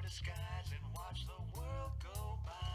the skies and watch the world go by.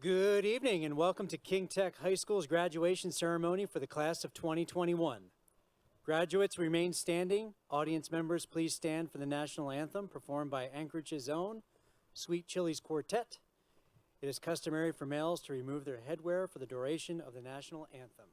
Good evening and welcome to King Tech High School's graduation ceremony for the class of 2021. Graduates remain standing. Audience members, please stand for the national anthem performed by Anchorage's own Sweet Chili's Quartet. It is customary for males to remove their headwear for the duration of the national anthem.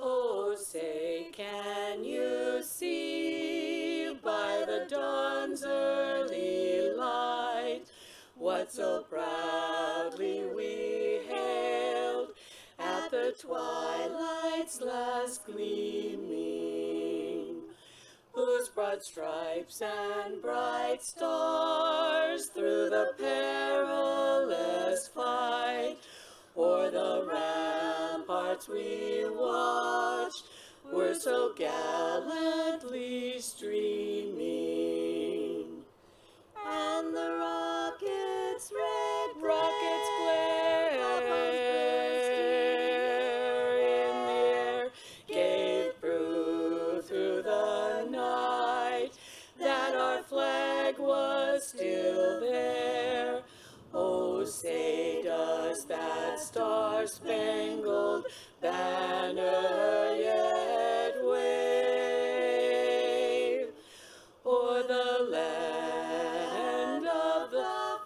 Oh, say, can you see by the dawn's early light what so proudly we hailed at the twilight's last gleaming, whose broad stripes and bright stars through the perilous fight o'er the ramparts we watched were so gallantly streaming, and the rockets' red glare in the air gave proof through the night that our flag was still there. Oh, say does that star-spangled banner yet wave o'er the land of the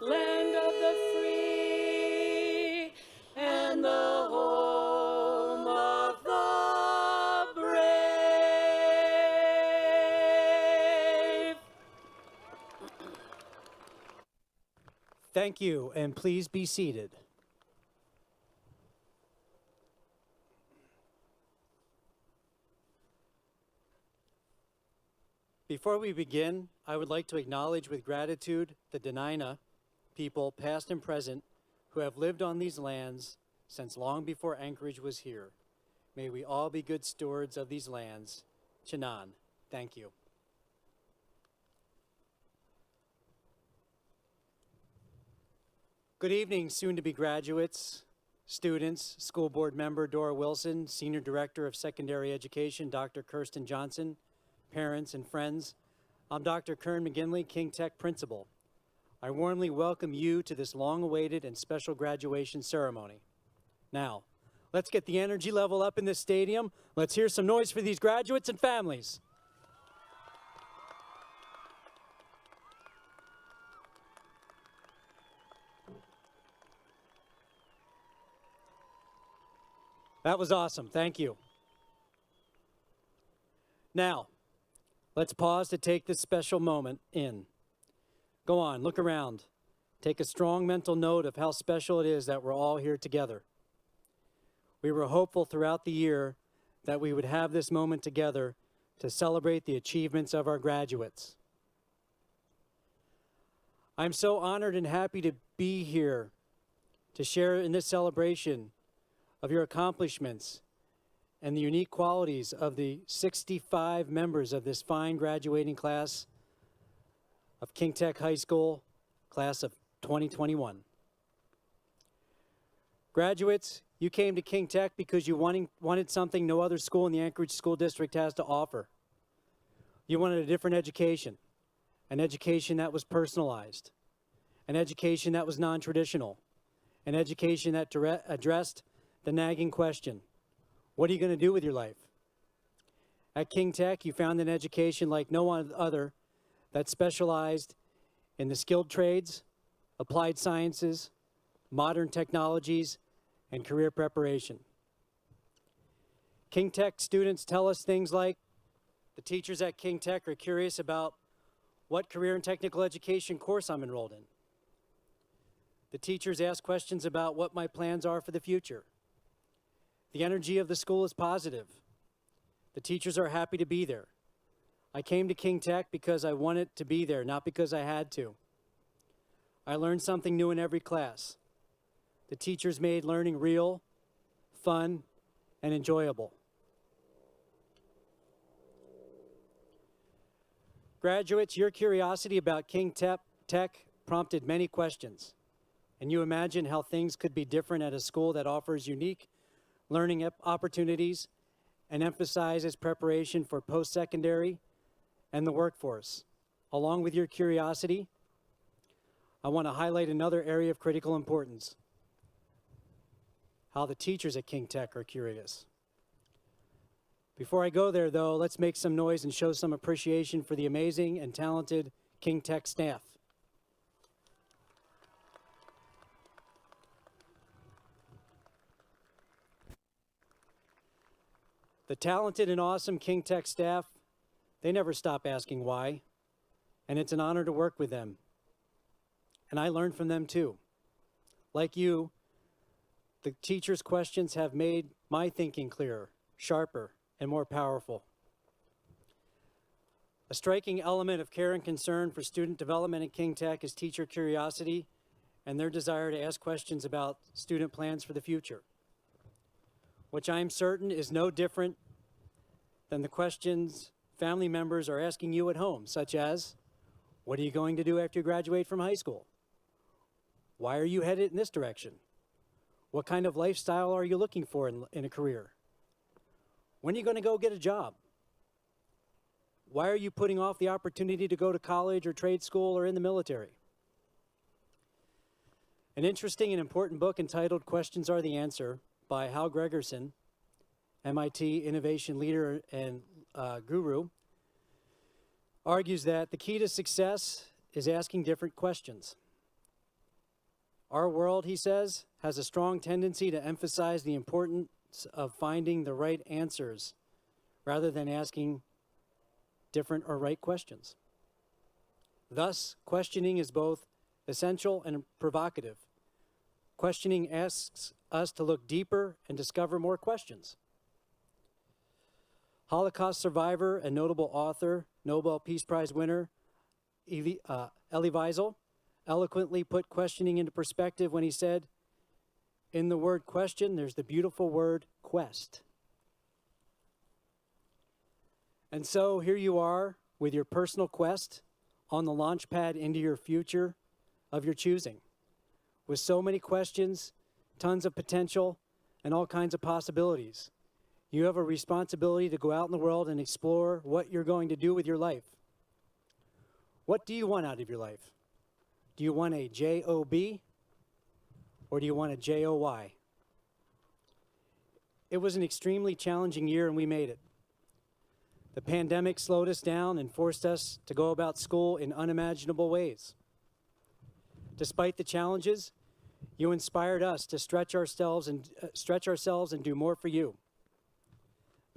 free and the home of the brave? Thank you, and please be seated. Before we begin, I would like to acknowledge with gratitude the Dena'ina people, past and present, who have lived on these lands since long before Anchorage was here. May we all be good stewards of these lands. Chinan, thank you. Good evening, soon-to-be graduates, students, school board member Dora Wilson, Senior Director of Secondary Education, Dr. Kirsten Johnson, parents and friends. I'm Dr. Kern McGinley, King Tech Principal. I warmly welcome you to this long-awaited and special graduation ceremony. Now, let's get the energy level up in this stadium. Let's hear some noise for these graduates and families. That was awesome. Thank you. Now, let's pause to take this special moment in. Go on, look around. Take a strong mental note of how special it is that we're all here together. We were hopeful throughout the year that we would have this moment together to celebrate the achievements of our graduates. I'm so honored and happy to be here to share in this celebration of your accomplishments and the unique qualities of the 65 members of this fine graduating class of King Tech High School, class of 2021. Graduates, you came to King Tech because you wanted something no other school in the Anchorage School District has to offer. You wanted a different education, an education that was personalized, an education that was non-traditional, an education that addressed the nagging question, what are you going to do with your life? At King Tech, you found an education like no other that specialized in the skilled trades, applied sciences, modern technologies, and career preparation. King Tech students tell us things like, the teachers at King Tech are curious about what career and technical education course I'm enrolled in. The teachers ask questions about what my plans are for the future. The energy of the school is positive. The teachers are happy to be there. I came to King Tech because I wanted to be there, not because I had to. I learned something new in every class. The teachers made learning real, fun, and enjoyable. Graduates, your curiosity about King Tech prompted many questions, and you imagine how things could be different at a school that offers unique learning opportunities and emphasizes preparation for post-secondary and the workforce. Along with your curiosity, I want to highlight another area of critical importance: how the teachers at King Tech are curious. Before I go there, though, let's make some noise and show some appreciation for the amazing and talented King Tech staff. The talented and awesome King Tech staff, they never stop asking why, and it's an honor to work with them. And I learned from them too. Like you, the teachers' questions have made my thinking clearer, sharper, and more powerful. A striking element of care and concern for student development at King Tech is teacher curiosity and their desire to ask questions about student plans for the future, which I am certain is no different than the questions family members are asking you at home, such as, what are you going to do after you graduate from high school? Why are you headed in this direction? What kind of lifestyle are you looking for in a career? When are you going to go get a job? Why are you putting off the opportunity to go to college or trade school or in the military? An interesting and important book entitled Questions Are the Answer by Hal Gregerson, MIT innovation leader and guru, argues that the key to success is asking different questions. Our world, he says, has a strong tendency to emphasize the importance of finding the right answers rather than asking different or right questions. Thus, questioning is both essential and provocative. Questioning asks us to look deeper and discover more questions. Holocaust survivor and notable author, Nobel Peace Prize winner Elie Wiesel eloquently put questioning into perspective when he said, in the word question, there's the beautiful word quest. And so here you are with your personal quest on the launch pad into your future of your choosing, with so many questions, tons of potential, and all kinds of possibilities. You have a responsibility to go out in the world and explore what you're going to do with your life. What do you want out of your life? Do you want a J-O-B or do you want a J-O-Y? It was an extremely challenging year and we made it. The pandemic slowed us down and forced us to go about school in unimaginable ways. Despite the challenges, you inspired us to stretch ourselves and do more for you.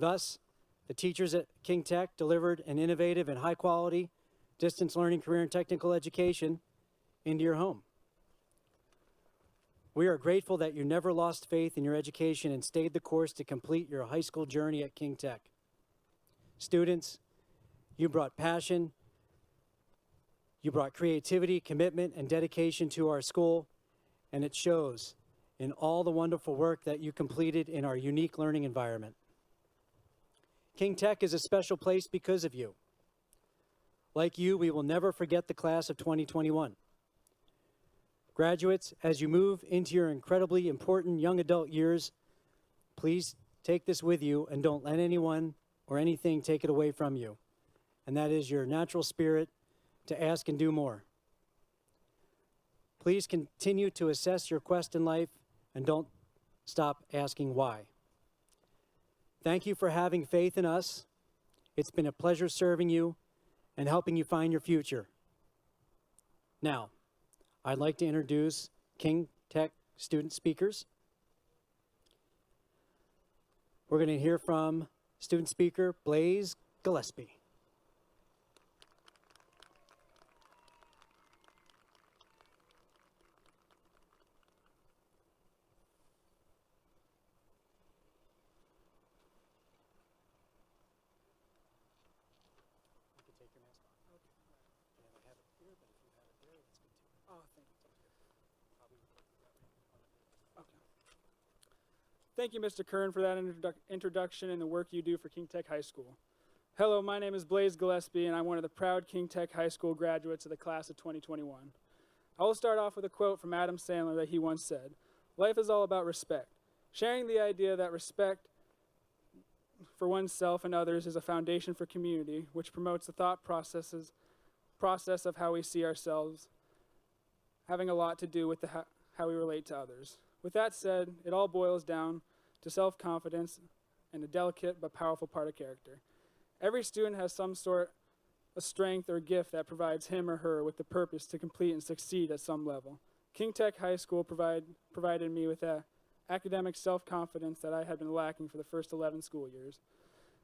Thus, the teachers at King Tech delivered an innovative and high-quality distance learning career and technical education into your home. We are grateful that you never lost faith in your education and stayed the course to complete your high school journey at King Tech. Students, you brought passion, you brought creativity, commitment, and dedication to our school, and it shows in all the wonderful work that you completed in our unique learning environment. King Tech is a special place because of you. Like you, we will never forget the class of 2021. Graduates, as you move into your incredibly important young adult years, please take this with you and don't let anyone or anything take it away from you. And that is your natural spirit to ask and do more. Please continue to assess your quest in life and don't stop asking why. Thank you for having faith in us. It's been a pleasure serving you and helping you find your future. Now, I'd like to introduce King Tech student speakers. We're going to hear from student speaker Blaise Gillespie. Thank you, Mr. Kern, for that introduction and the work you do for King Tech High School. Hello, my name is Blaise Gillespie, and I'm one of the proud King Tech High School graduates of the class of 2021. I will start off with a quote from Adam Sandler that he once said, "Life is all about respect. Sharing the idea that respect for oneself and others is a foundation for community, which promotes the thought process of how we see ourselves, having a lot to do with how we relate to others. With that said, it all boils down to self-confidence and a delicate but powerful part of character. Every student has some sort of strength or gift that provides him or her with the purpose to complete and succeed at some level. King Tech High School provided me with that academic self-confidence that I had been lacking for the first 11 school years.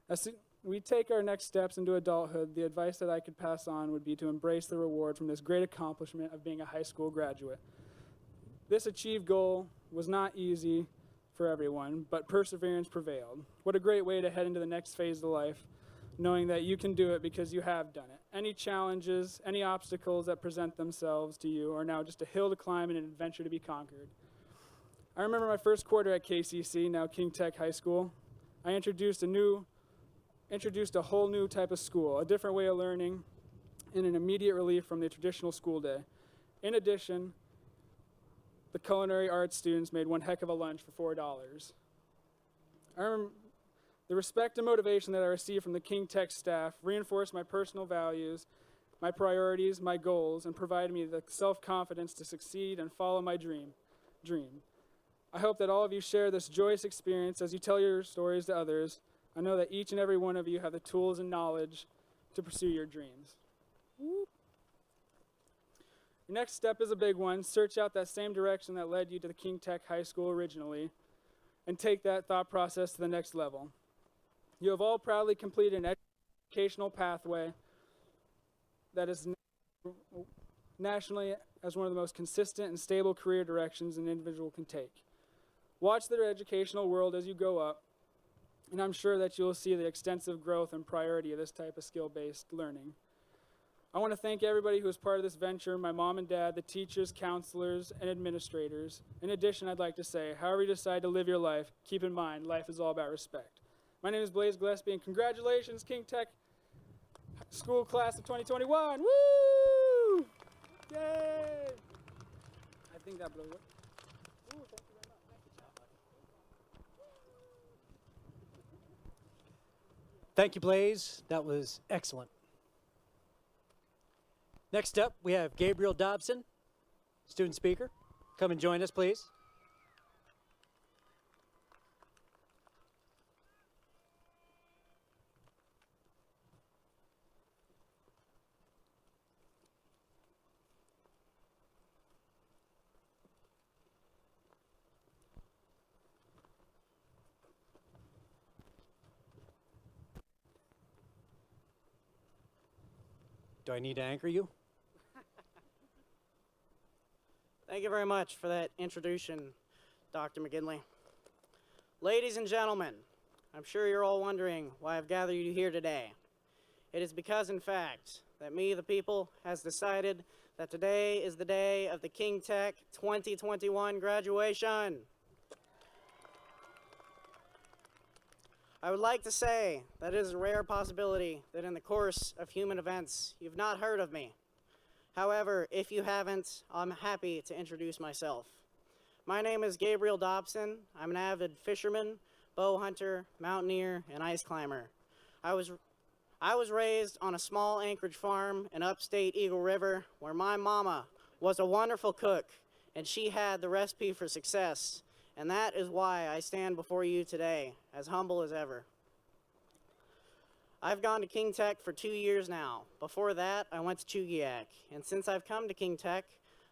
As we take our next steps into adulthood, the advice that I could pass on would be to embrace the reward from this great accomplishment of being a high school graduate. This achieved goal was not easy for everyone, but perseverance prevailed. What a great way to head into the next phase of life, knowing that you can do it because you have done it. Any challenges, any obstacles that present themselves to you are now just a hill to climb and an adventure to be conquered. I remember my first quarter at KCC, now King Tech High School. I introduced a whole new type of school, a different way of learning, and an immediate relief from the traditional school day. In addition, the culinary arts students made one heck of a lunch for $4. I remember the respect and motivation that I received from the King Tech staff reinforced my personal values, my priorities, my goals, and provided me the self-confidence to succeed and follow my dream. I hope that all of you share this joyous experience as you tell your stories to others. I know that each and every one of you have the tools and knowledge to pursue your dreams. Woo. Your next step is a big one. Search out that same direction that led you to the King Tech High School originally and take that thought process to the next level. You have all proudly completed an educational pathway that is nationally as one of the most consistent and stable career directions an individual can take. Watch their educational world as you go up, and I'm sure that you'll see the extensive growth and priority of this type of skill-based learning. I want to thank everybody who was part of this venture, my mom and dad, the teachers, counselors, and administrators. In addition, I'd like to say, however you decide to live your life, keep in mind, life is all about respect. My name is Blaise Gillespie, and congratulations, King Tech School Class of 2021. Woo! Yay! I think that blew it. Ooh, thank you very much. Thank you, Blaise. That was excellent. Next up, we have Gabriel Dobson, student speaker. Come and join us, please. Do I need to anchor you? Thank you very much for that introduction, Dr. McGinley. Ladies and gentlemen, I'm sure you're all wondering why I've gathered you here today. It is because, in fact, that me, the people, has decided that today is the day of the King Tech 2021 graduation. I would like to say that it is a rare possibility that in the course of human events, you've not heard of me. However, if you haven't, I'm happy to introduce myself. My name is Gabriel Dobson. I'm an avid fisherman, bow hunter, mountaineer, and ice climber. I was raised on a small Anchorage farm in upstate Eagle River where my mama was a wonderful cook and she had the recipe for success. And that is why I stand before you today, as humble as ever. I've gone to King Tech for 2 years now. Before that, I went to Chugiak. And since I've come to King Tech,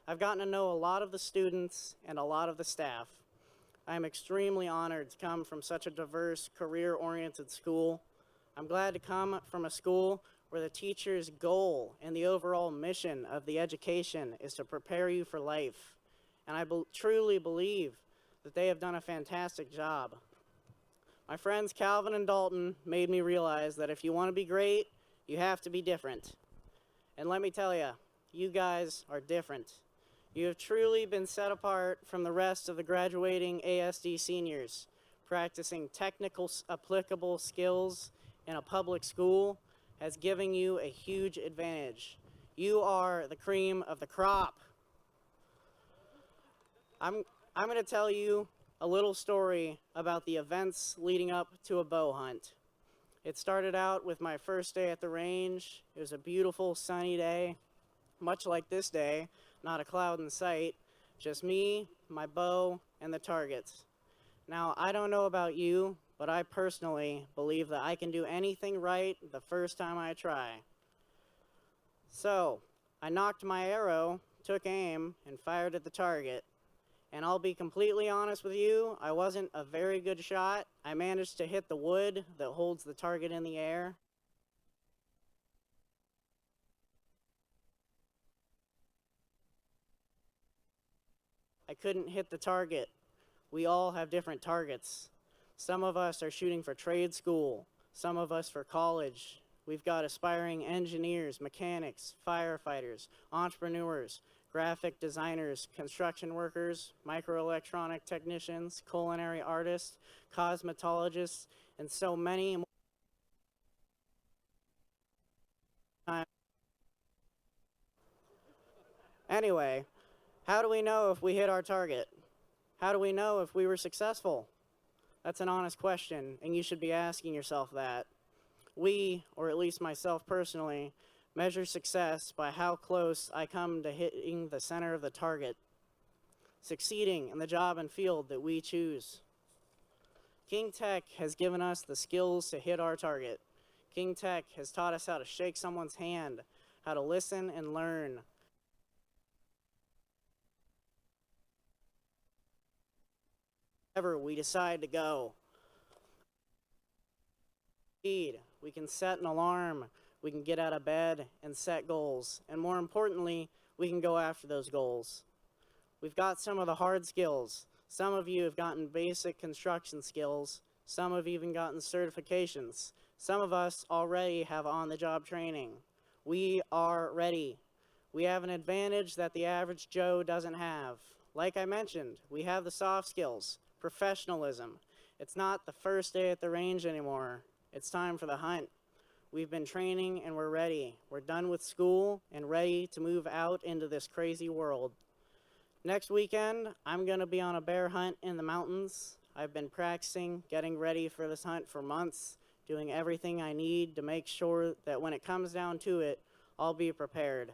I've gotten to know a lot of the students and a lot of the staff. I'm extremely honored to come from such a diverse, career-oriented school. I'm glad to come from a school where the teacher's goal and the overall mission of the education is to prepare you for life. And I truly believe that they have done a fantastic job. My friends Calvin and Dalton made me realize that if you want to be great, you have to be different. And let me tell you, you guys are different. You have truly been set apart from the rest of the graduating ASD seniors. practicing technical applicable skills in a public school has given you a huge advantage. You are the cream of the crop. I'm going to tell you a little story about the events leading up to a bow hunt. It started out with my first day at the range. It was a beautiful sunny day, much like this day, not a cloud in sight, just me, my bow, and the targets. Now, I don't know about you, but I personally believe that I can do anything right the first time I try. So, I knocked my arrow, took aim, and fired at the target. And I'll be completely honest with you, I wasn't a very good shot. I managed to hit the wood that holds the target in the air. I couldn't hit the target. We all have different targets. Some of us are shooting for trade school, some of us for college. We've got aspiring engineers, mechanics, firefighters, entrepreneurs, graphic designers, construction workers, microelectronic technicians, culinary artists, cosmetologists, and so many more. Anyway, how do we know if we hit our target? How do we know if we were successful? That's an honest question, and you should be asking yourself that. We, or at least myself personally, measure success by how close I come to hitting the center of the target, succeeding in the job and field that we choose. King Tech has given us the skills to hit our target. King Tech has taught us how to shake someone's hand, how to listen and learn. Wherever we decide to go. We can set an alarm, we can get out of bed and set goals, and more importantly, we can go after those goals. We've got some of the hard skills. Some of you have gotten basic construction skills. Some have even gotten certifications. Some of us already have on-the-job training. We are ready. We have an advantage that the average Joe doesn't have. Like I mentioned, we have the soft skills, professionalism. It's not the first day at the range anymore. It's time for the hunt. We've been training and we're ready. We're done with school and ready to move out into this crazy world. Next weekend, I'm going to be on a bear hunt in the mountains. I've been practicing, getting ready for this hunt for months, doing everything I need to make sure that when it comes down to it, I'll be prepared.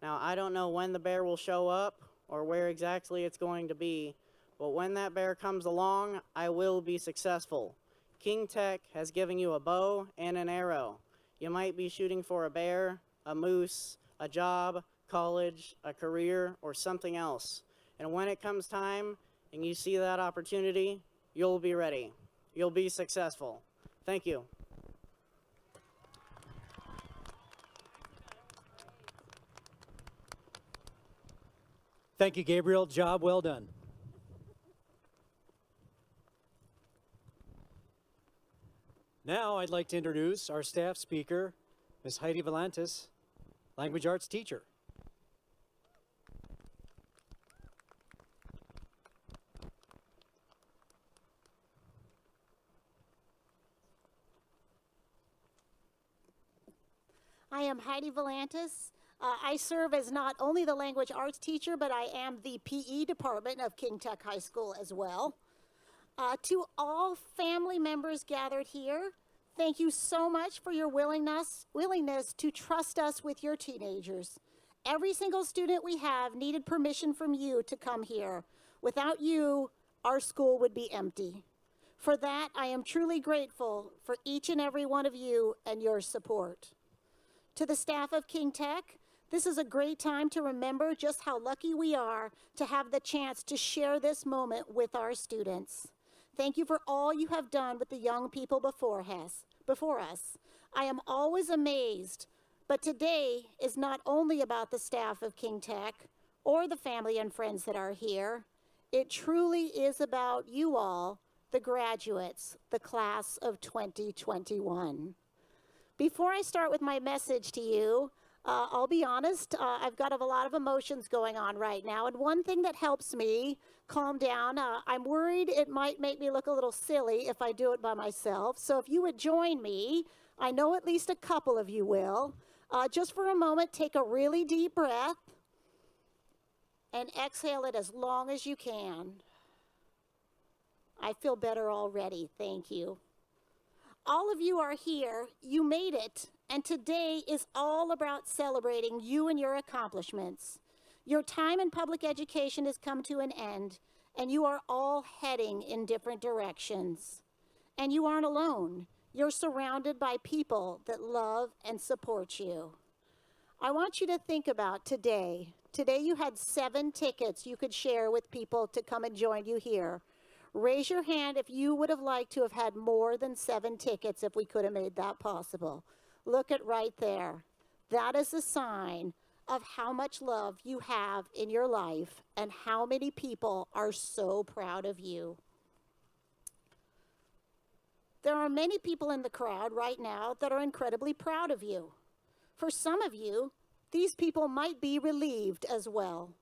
Now, I don't know when the bear will show up or where exactly it's going to be, but when that bear comes along, I will be successful. King Tech has given you a bow and an arrow. You might be shooting for a bear, a moose, a job, college, a career, or something else. And when it comes time and you see that opportunity, you'll be ready. You'll be successful. Thank you. Thank you, Gabriel. Job well done. Now I'd like to introduce our staff speaker, Ms. Heidi Valantis, language arts teacher. I am Heidi Valantis. I serve as not only the language arts teacher, but I am the PE department of King Tech High School as well. To all family members gathered here, thank you so much for your willingness to trust us with your teenagers. Every single student we have needed permission from you to come here. Without you, our school would be empty. For that, I am truly grateful for each and every one of you and your support. To the staff of King Tech, this is a great time to remember just how lucky we are to have the chance to share this moment with our students. Thank you for all you have done with the young people before us. I am always amazed, but today is not only about the staff of King Tech or the family and friends that are here. It truly is about you all, the graduates, the class of 2021. Before I start with my message to you, I'll be honest, I've got a lot of emotions going on right now. And one thing that helps me calm down, I'm worried it might make me look a little silly if I do it by myself. So if you would join me, I know at least a couple of you will. Just for a moment, take a really deep breath and exhale it as long as you can. I feel better already. Thank you. All of you are here. You made it. And today is all about celebrating you and your accomplishments. Your time in public education has come to an end, and you are all heading in different directions. And you aren't alone. You're surrounded by people that love and support you. I want you to think about today. Today you had 7 tickets you could share with people to come and join you here. Raise your hand if you would have liked to have had more than 7 tickets if we could have made that possible. Look at right there. That is a sign of how much love you have in your life and how many people are so proud of you. There are many people in the crowd right now that are incredibly proud of you. For some of you, these people might be relieved as well.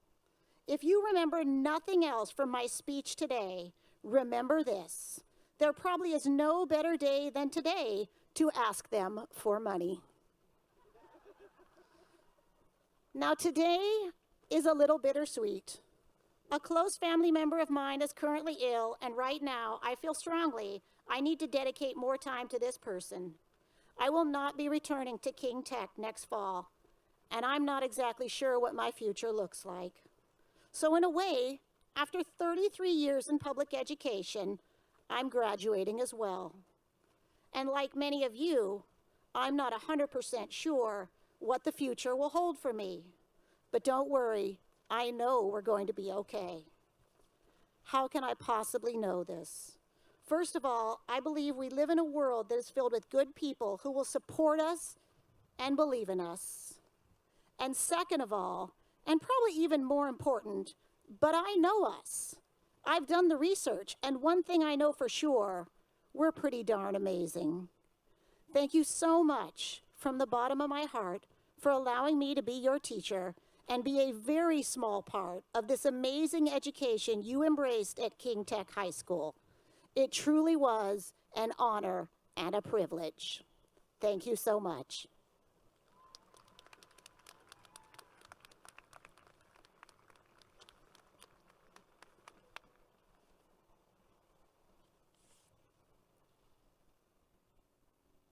If you remember nothing else from my speech today, remember this. There probably is no better day than today to ask them for money. Now today is a little bittersweet. A close family member of mine is currently ill, and right now I feel strongly I need to dedicate more time to this person. I will not be returning to King Tech next fall, and I'm not exactly sure what my future looks like. So in a way, after 33 years in public education, I'm graduating as well. And like many of you, I'm not 100% sure what the future will hold for me. But don't worry, I know we're going to be okay. How can I possibly know this? First of all, I believe we live in a world that is filled with good people who will support us and believe in us. And second of all, and probably even more important, but I know us. I've done the research, and one thing I know for sure, we're pretty darn amazing. Thank you so much from the bottom of my heart for allowing me to be your teacher and be a very small part of this amazing education you embraced at King Tech High School. It truly was an honor and a privilege. Thank you so much.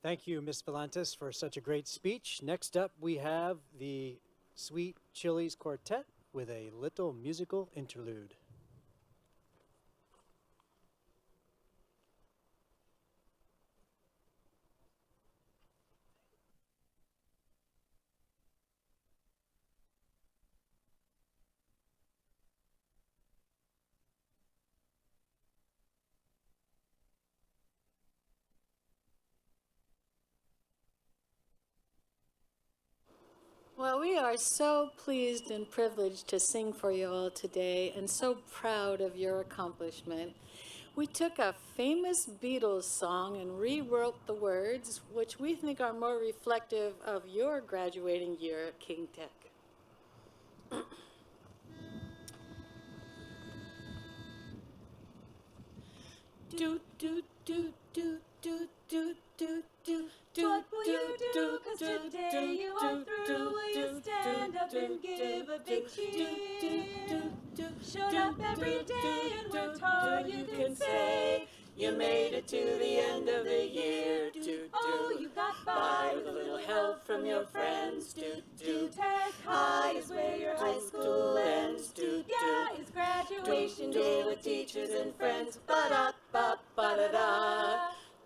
Thank you, Ms. Valantis, for such a great speech. Next up, we have the Sweet Chilies Quartet with a little musical interlude. Well, we are so pleased and privileged to sing for you all today and so proud of your accomplishment. We took a famous Beatles song and rewrote the words, which we think are more reflective of your graduating year at King Tech. Do, do, do, do, do, do, do, do. What will you do? 'Cause today you are through. Will you stand up and give a big cheer? Showed up every day and worked hard, you can say. You made it to the end of the year. Oh, you got by With a little help from your friends. Tech High is where your high school ends. Yeah, it's graduation day with teachers and friends. Ba-da-ba-ba-da-da.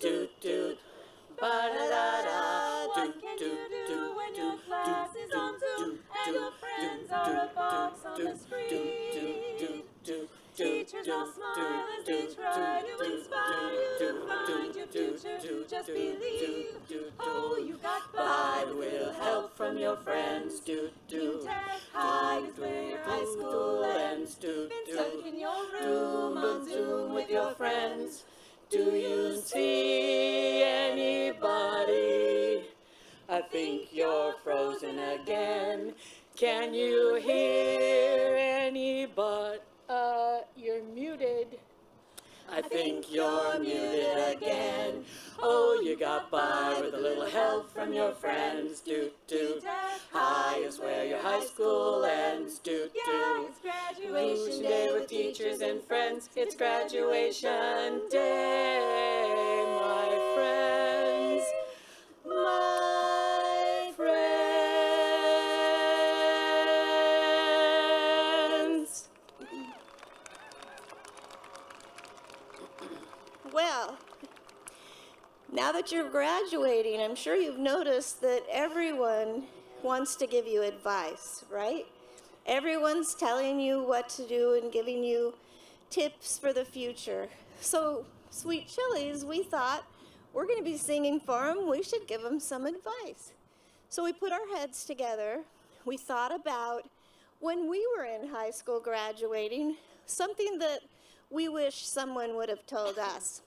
Doot. Ba-da-da-da. What can you do when your class is on Zoom and your friends are a box on the screen? Teachers all smile as they try to inspire you to find your future. Just believe. Oh, you got by With a little help from your friends. Tech High is where your high school ends. Been stuck in your room on Zoom with your friends. Do you see anybody? I think you're frozen again. Can you hear anybody? You're muted. I think you're muted again. Oh, you got by with a little help from your friends. Doot doot. High is where your high school ends. Doot doot. It's graduation Day with teachers and friends. It's graduation day, my friends. My friends. Well, now that you're graduating, I'm sure you've noticed that everyone wants to give you advice, right? Everyone's telling you what to do and giving you tips for the future. So, Sweet Chilies, we thought we're going to be singing for them. We should give them some advice. So we put our heads together. We thought about when we were in high school graduating, something that we wish someone would have told us.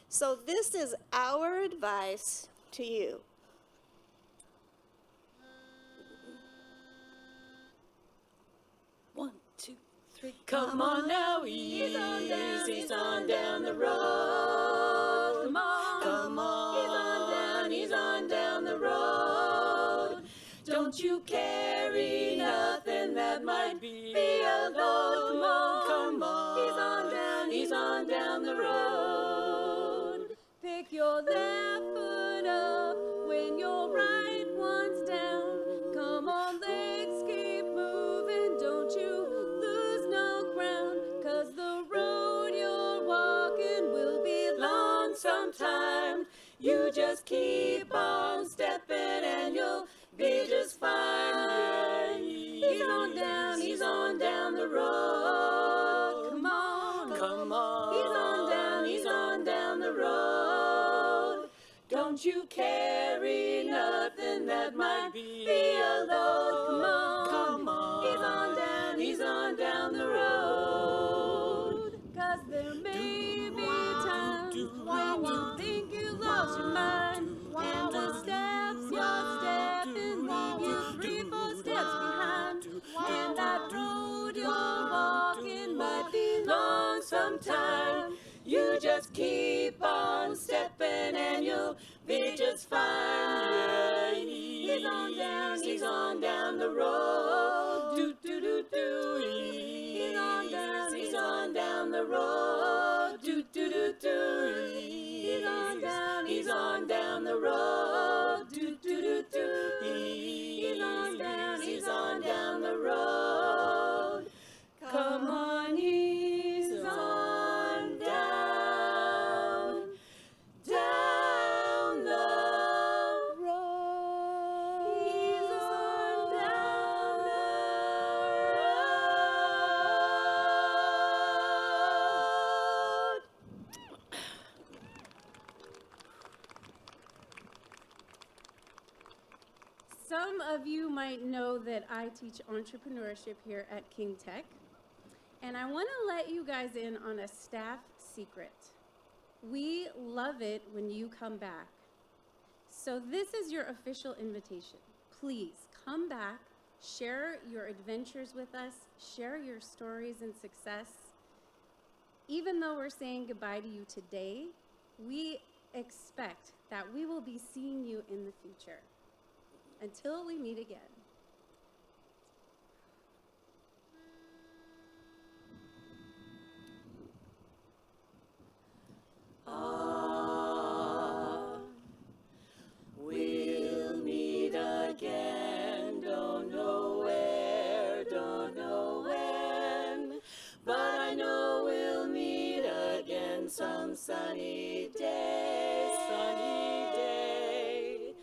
So this is our advice to you. One, two, three. Come on now, ease on down the road. Come on, Come on, ease on down the road. Don't you carry nothing that might be a load. Come on, ease on down the road. pick your left foot up when your right one's down. Come on, legs, keep moving, don't you lose no ground. 'Cause the road you're walking will be long sometime. You just keep on stepping and you'll be just fine. Ease on down the road. Come on, Come on, ease on down the road. Don't you carry nothing that might be a load. Come on, ease on down the road. 'Cause there may be times when you think you lost your mind. And the steps you're stepping leave you 3-4 steps behind. And that road you're walking might be long sometime. You just keep on stepping and you'll be just fine. Ease on down the road. Do do do do. Ease on down the road. Do do do do. Ease on down the road. Do do do do. Ease on down the road. Come on, ease on down the road. Ease on down the road. Some of you might know that I teach entrepreneurship here at King Tech, and I want to let you guys in on a staff secret. We love it when you come back. So this is your official invitation. Please come back, share your adventures with us, share your stories and success. Even though we're saying goodbye to you today, we expect that we will be seeing you in the future. Until we meet again. We'll meet again, don't know where, don't know when, but I know we'll meet again some sunny day, sunny day.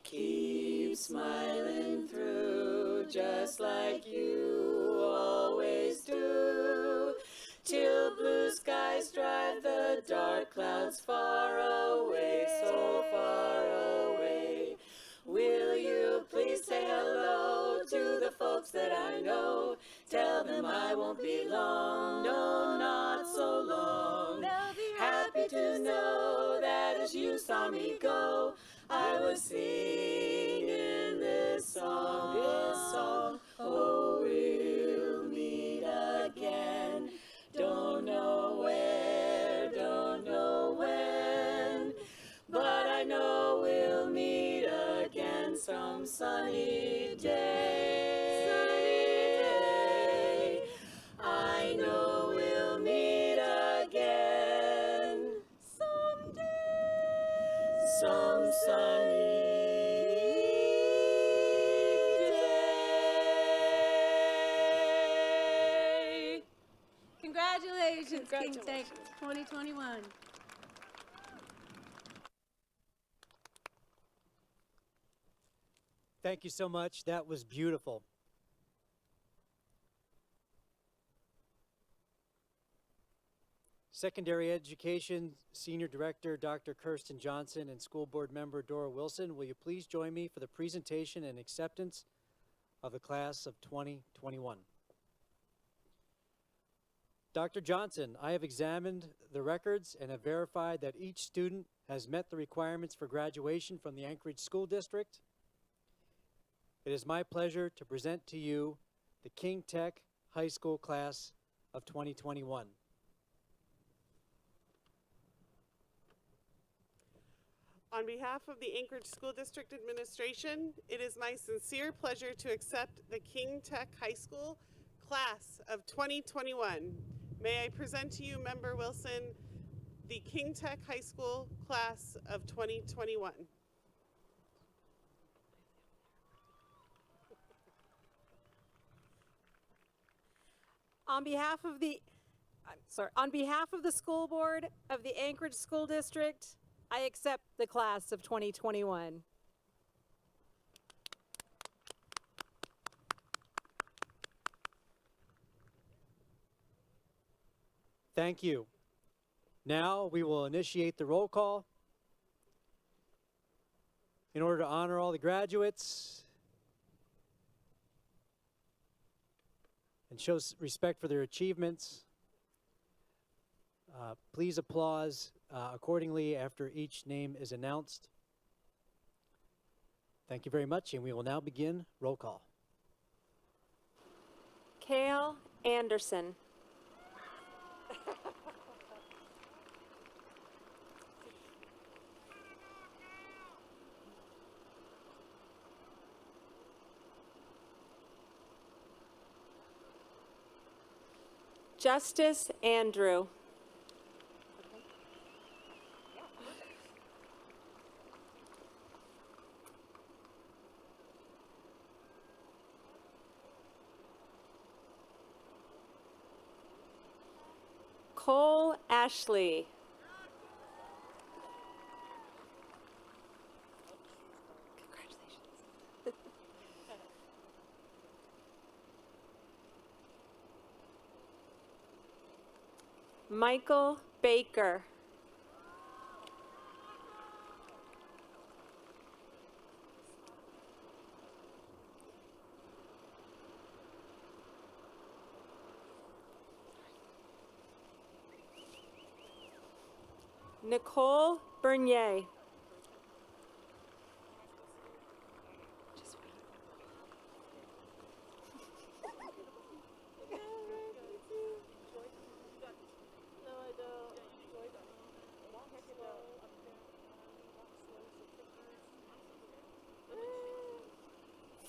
Keep smiling through just like you always do, till blue skies drive the dark clouds far away, so far away. Will you please say hello to the folks that I know? Tell them I won't be long, no, not so long. They'll be Happy to know that as you saw me go, I was singing this song, Oh, we'll meet again. Don't know where, don't know when, but I know we'll meet again some sunny day. I know we'll meet again someday, some sunny day. Congratulations, King Tech 2021. Thank you so much. That was beautiful. Secondary Education Senior Director Dr. Kirsten Johnson and School Board Member Dora Wilson, will you please join me for the presentation and acceptance of the class of 2021? Dr. Johnson, I have examined the records and have verified that each student has met the requirements for graduation from the Anchorage School District. It is my pleasure to present to you the King Tech High School class of 2021. On behalf of the Anchorage School District Administration, it is my sincere pleasure to accept the King Tech High School class of 2021. May I present to you, Member Wilson, the King Tech High School class of 2021. On behalf of the school board of the Anchorage School District, I accept the class of 2021. Thank you. Now we will initiate the roll call. In order to honor all the graduates and show respect for their achievements, please applause accordingly after each name is announced. Thank you very much, and we will now begin roll call. Kale Anderson. Justice Andrew. Cole Ashley. Congratulations. Michael Baker. Nicole Bernier.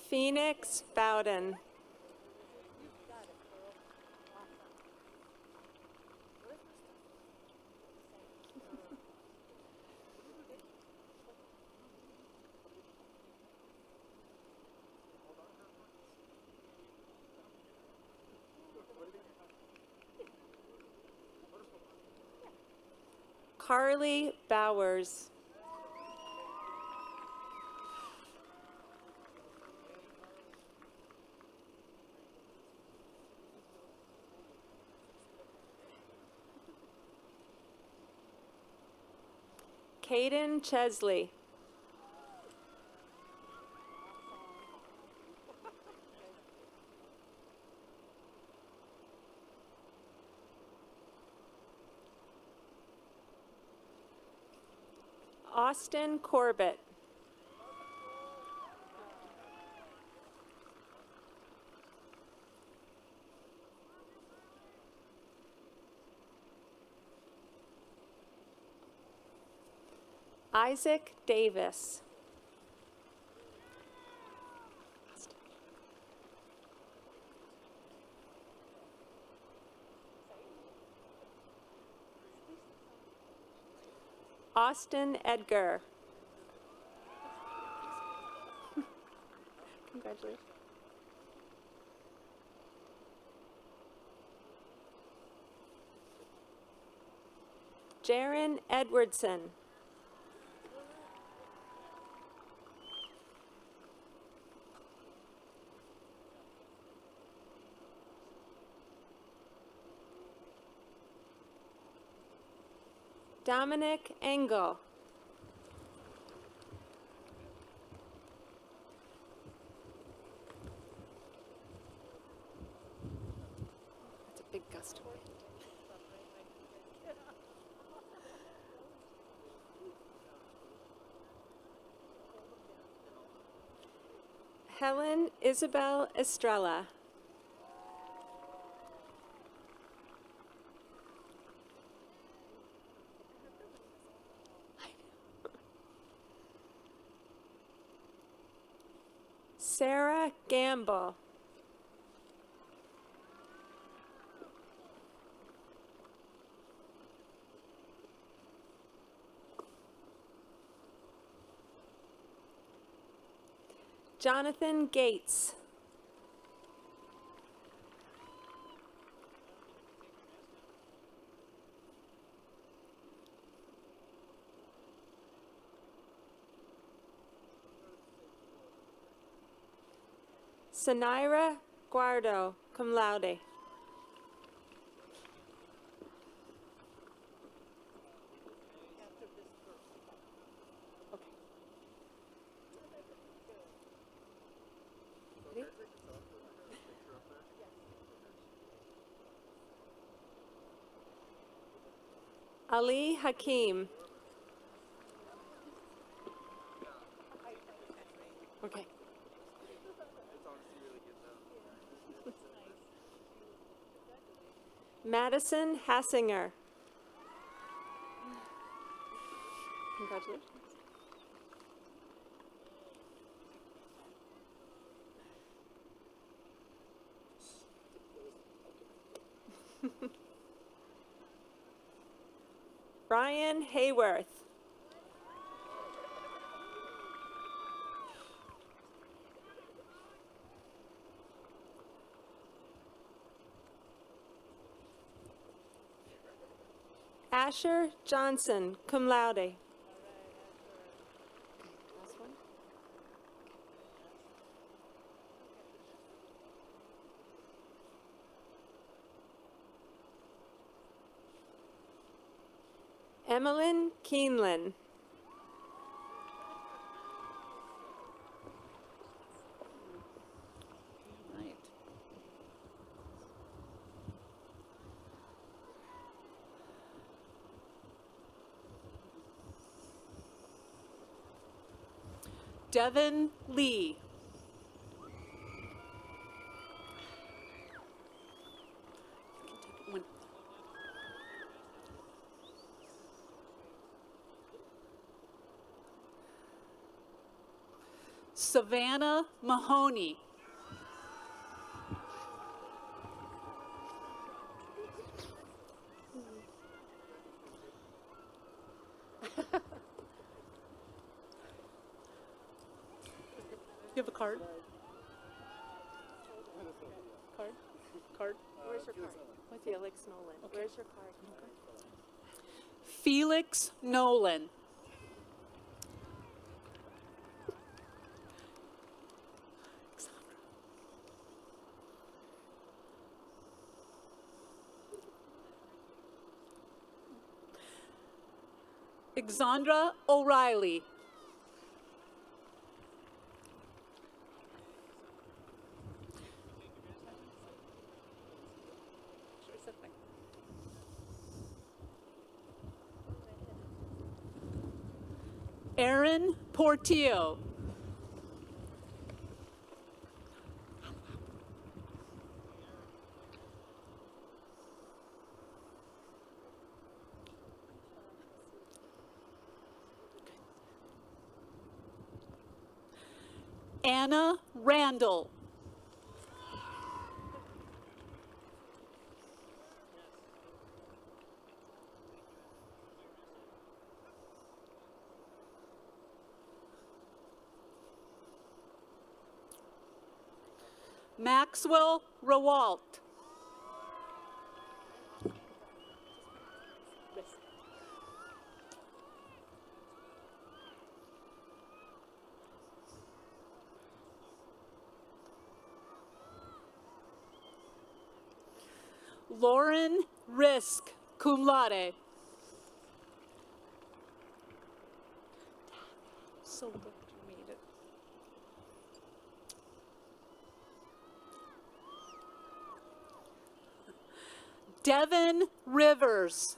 Phoenix Bowden. Carly Bowers. Caden Chesley. Austin Corbett. Isaac Davis. Austin Edgar. Congratulations. Jaron Edwardson. Dominic Engel. That's a big gust of wind. Helen Isabel Estrella. Sarah Gamble. Jonathan Gates. Sanira Guardo, cum laude. Ali Hakim. Okay. Madison Hassinger. Congratulations. Brian Hayworth. Asher Johnson, cum laude. Last one. Emmeline Keeneland. Devin Lee. Savannah Mahoney. You have a card? Card? Card? Where's your card? Felix Nolan. Okay. Where's your card? Felix Nolan. Alexandra O'Reilly. Aaron Portillo. Anna Randall. Maxwell Rawalt. Lauren Risk, cum laude. So good you made it. Devin Rivers.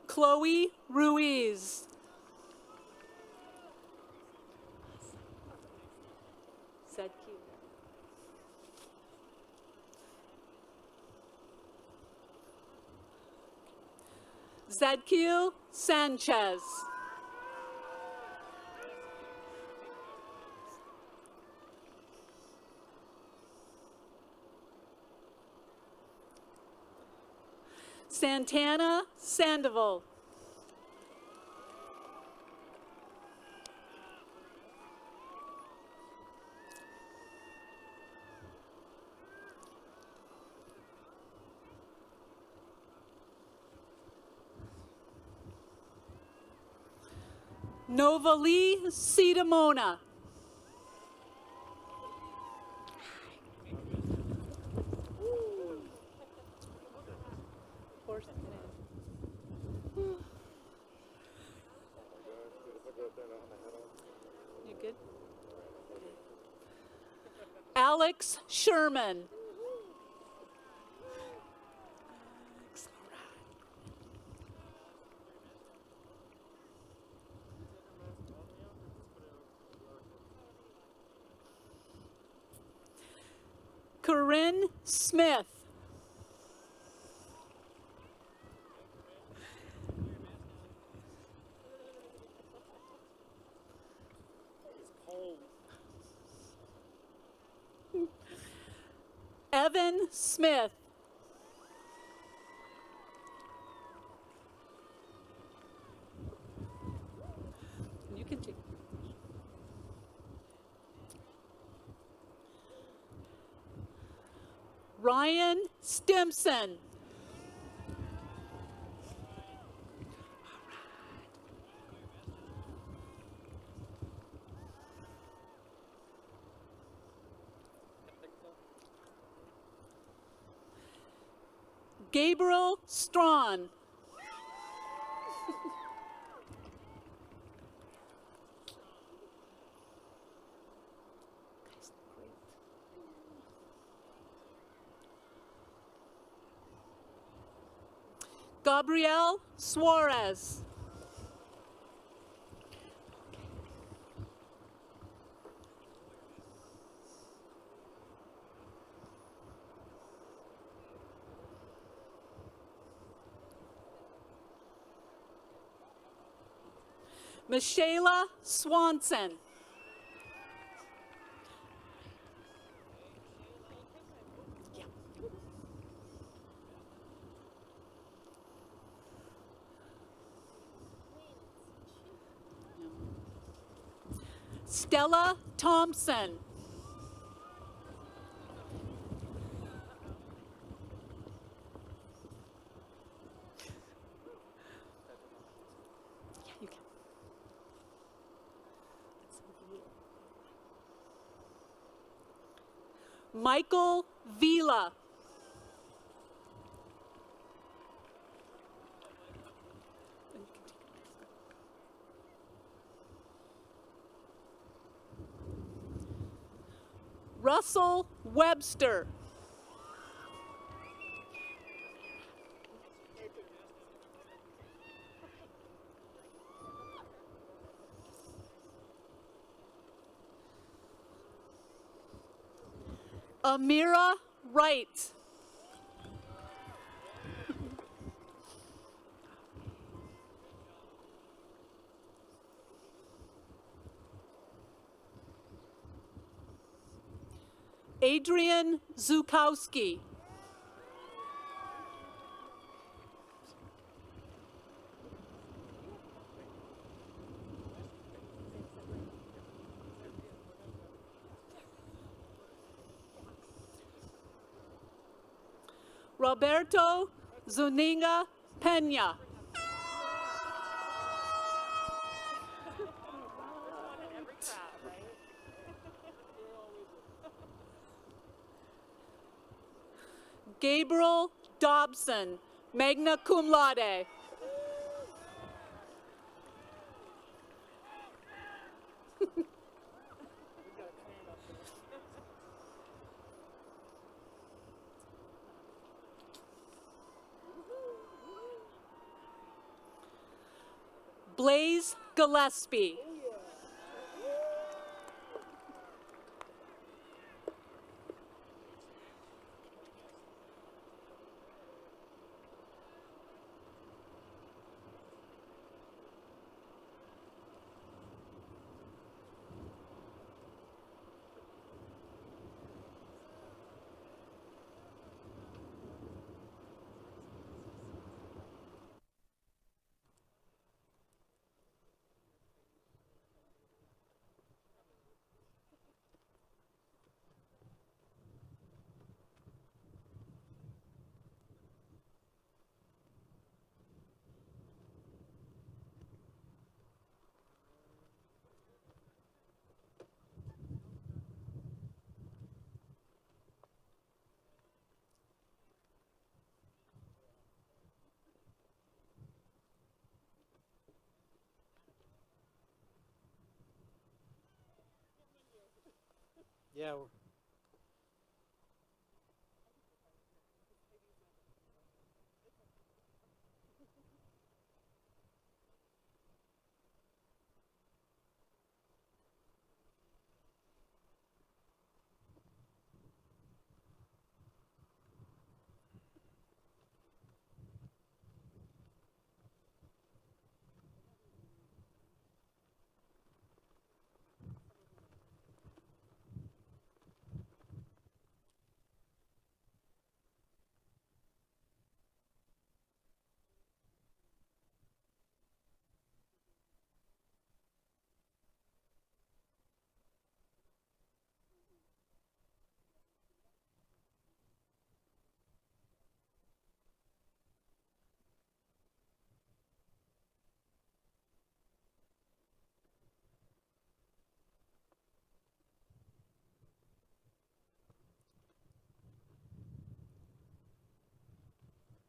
Chloe Ruiz. Zedkiel Sanchez. Santana Sandoval. Novalee Sidamona. You good? Alex Sherman. Corinne Smith. Evan Smith. You can take. Ryan Stimson. Gabriel Strawn. Gabriel Suarez. Michaela Swanson. Stella Thompson. You can. Michael Vila. Russell Webster. Amira Wright. Adrian Zukowski. Roberto Zuniga Pena. Gabriel Dobson, magna cum laude. Blaise Gillespie. Yeah.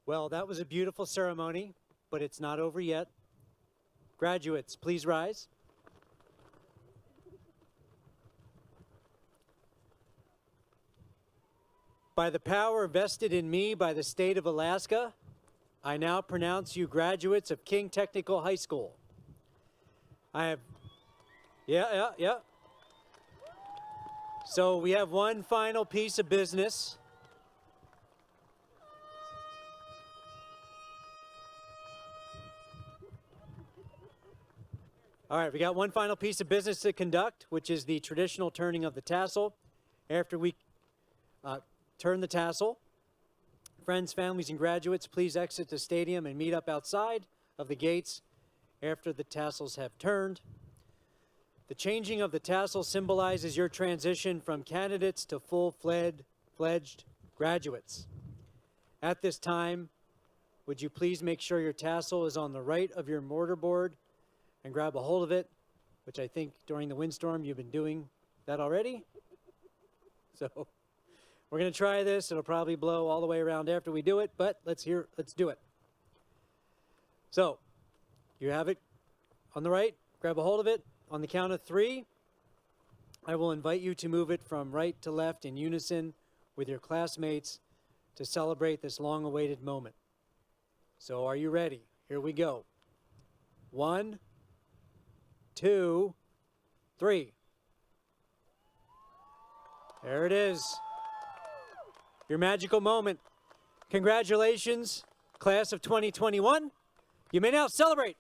Well, that was a beautiful ceremony, but it's not over yet. Graduates, please rise. By the power vested in me by the state of Alaska, I now pronounce you graduates of King Technical High School. Yeah. So we have one final piece of business. All right, we got one final piece of business to conduct, which is the traditional turning of the tassel. After we turn the tassel, friends, families, and graduates, please exit the stadium and meet up outside of the gates after the tassels have turned. The changing of the tassel symbolizes your transition from candidates to full-fledged graduates. At this time, would you please make sure your tassel is on the right of your mortarboard and grab a hold of it, which I think during the windstorm you've been doing that already. So we're going to try this. It'll probably blow all the way around after we do it, but let's do it. So you have it on the right. Grab a hold of it. On the count of 3, I will invite you to move it from right to left in unison with your classmates to celebrate this long-awaited moment. So are you ready? Here we go. 1, 2, 3. There it is. your magical moment. Congratulations, class of 2021. You may now celebrate.